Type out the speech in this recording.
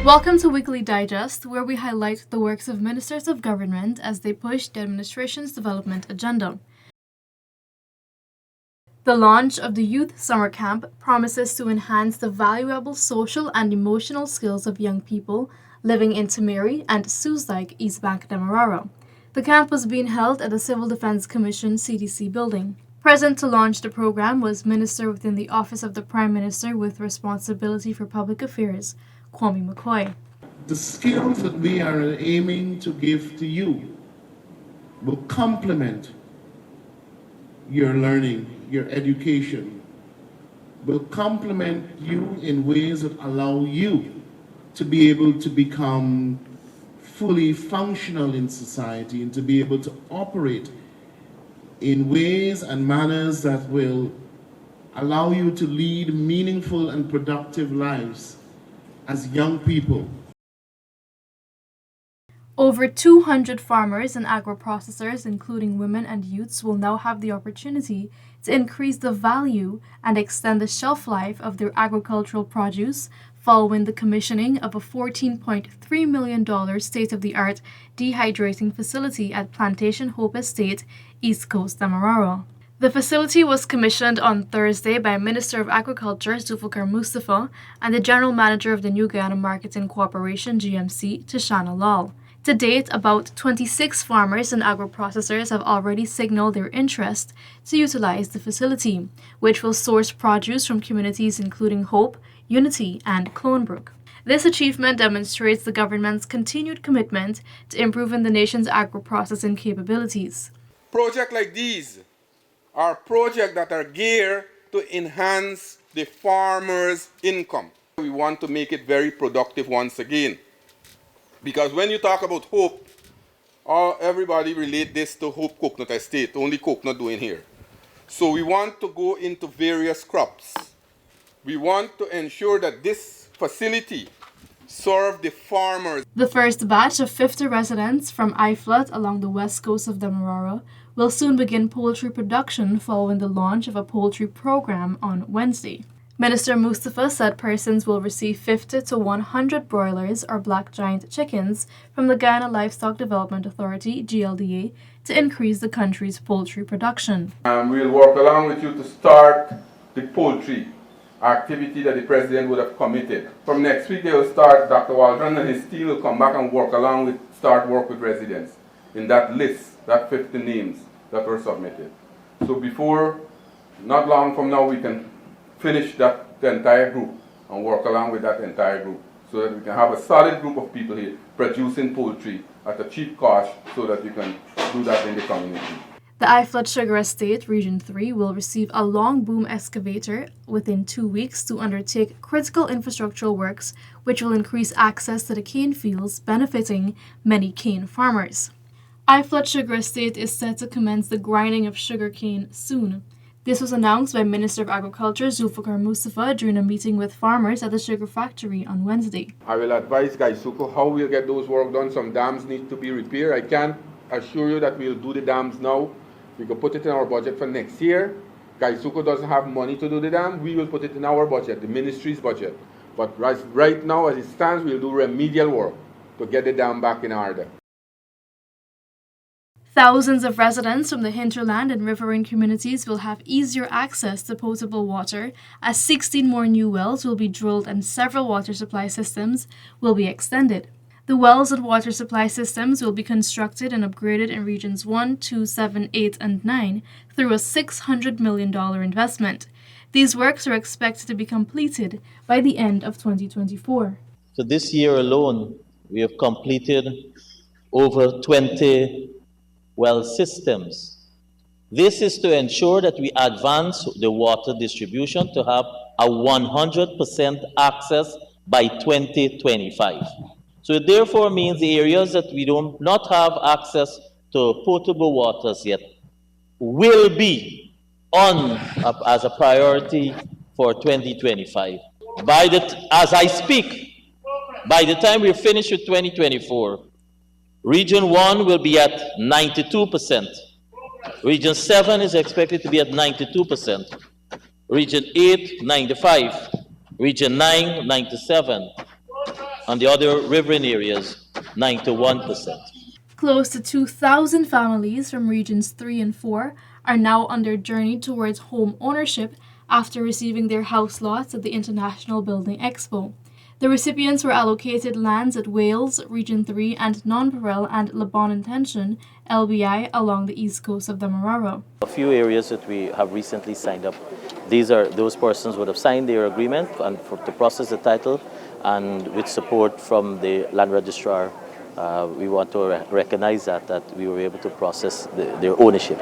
Welcome to Weekly Digest, where we highlight the works of ministers of government as they push the administration's development agenda. The launch of the Youth Summer Camp promises to enhance the valuable social and emotional skills of young people living in Timehri and Suzdijk, East Bank, Demerara. The camp was being held at the Civil Defense Commission CDC building. Present to launch the program was Minister within the Office of the Prime Minister with responsibility for public affairs, Kwame McCoy. The skills that we are aiming to give to you will complement your learning, your education, will complement you in ways that allow you to be able to become fully functional in society and to be able to operate in ways and manners that will allow you to lead meaningful and productive lives as young people. Over 200 farmers and agro-processors, including women and youths, will now have the opportunity to increase the value and extend the shelf life of their agricultural produce following the commissioning of a $14.3 million state-of-the-art dehydrating facility at Plantation Hope Estate, East Coast, Demerara. The facility was commissioned on Thursday by Minister of Agriculture Zulfikar Mustafa and the General Manager of the New Guyana Marketing Corporation GMC, Tishana Lal. To date, about 26 farmers and agro-processors have already signaled their interest to utilize the facility, which will source produce from communities including Hope, Unity, and Clonebrook. This achievement demonstrates the government's continued commitment to improving the nation's agro-processing capabilities. Projects like these are projects that are geared to enhance the farmer's income. We want to make it very productive once again. Because when you talk about Hope, everybody relate this to Hope Coconut Estate, only coconut doing here. So we want to go into various crops. We want to ensure that this facility serve the farmers. The first batch of 50 residents from Iflat along the west coast of Demerara will soon begin poultry production following the launch of a poultry program on Wednesday. Minister Mustafa said persons will receive 50 to 100 broilers or black giant chickens from the Guyana Livestock Development Authority, GLDA, to increase the country's poultry production. We'll work along with you to start the poultry activity that the President would have committed. From next week, they will start, Dr. Waldron and his team will come back and work along with, start work with residents in that list, that 50 names that were submitted. So before, not long from now, we can finish the entire group and work along with that entire group so that we can have a solid group of people here producing poultry at a cheap cost so that we can do that in the community. The Iflat Sugar Estate, Region 3, will receive a long boom excavator within 2 weeks to undertake critical infrastructural works which will increase access to the cane fields, benefiting many cane farmers. Iflat Sugar Estate is set to commence the grinding of sugarcane soon. This was announced by Minister of Agriculture Zulfikar Mustafa during a meeting with farmers at the sugar factory on Wednesday. I will advise Gaisuko how we'll get those work done. Some dams need to be repaired. I can't assure you that we'll do the dams now. We can put it in our budget for next year. Gaisuko doesn't have money to do the dam. We will put it in our budget, the ministry's budget. But right now, as it stands, we'll do remedial work to get the dam back in order. Thousands of residents from the hinterland and riverine communities will have easier access to potable water as 16 more new wells will be drilled and several water supply systems will be extended. The wells and water supply systems will be constructed and upgraded in Regions 1, 2, 7, 8, and 9 through a $600 million investment. These works are expected to be completed by the end of 2024. So this year alone, we have completed over 20 well systems. This is to ensure that we advance the water distribution to have a 100% access by 2025. So it therefore means the areas that we do not have access to potable waters yet will be on as a priority for 2025. As I speak, by the time we're finished with 2024, Region 1 will be at 92%. Region 7 is expected to be at 92%. Region 8, 95%. Region 9, 97%. On the other riverine areas, 91%. Close to 2,000 families from regions 3 and 4 are now on their journey towards home ownership after receiving their house lots at the International Building Expo. The recipients were allocated lands at Wales, Region 3, and Nonpareil and Lebon Intention, LBI, along the east coast of Demerara. A few areas that we have recently signed up, those persons would have signed their agreement and to process the title, and with support from the land registrar, we want to recognize that we were able to process their ownership.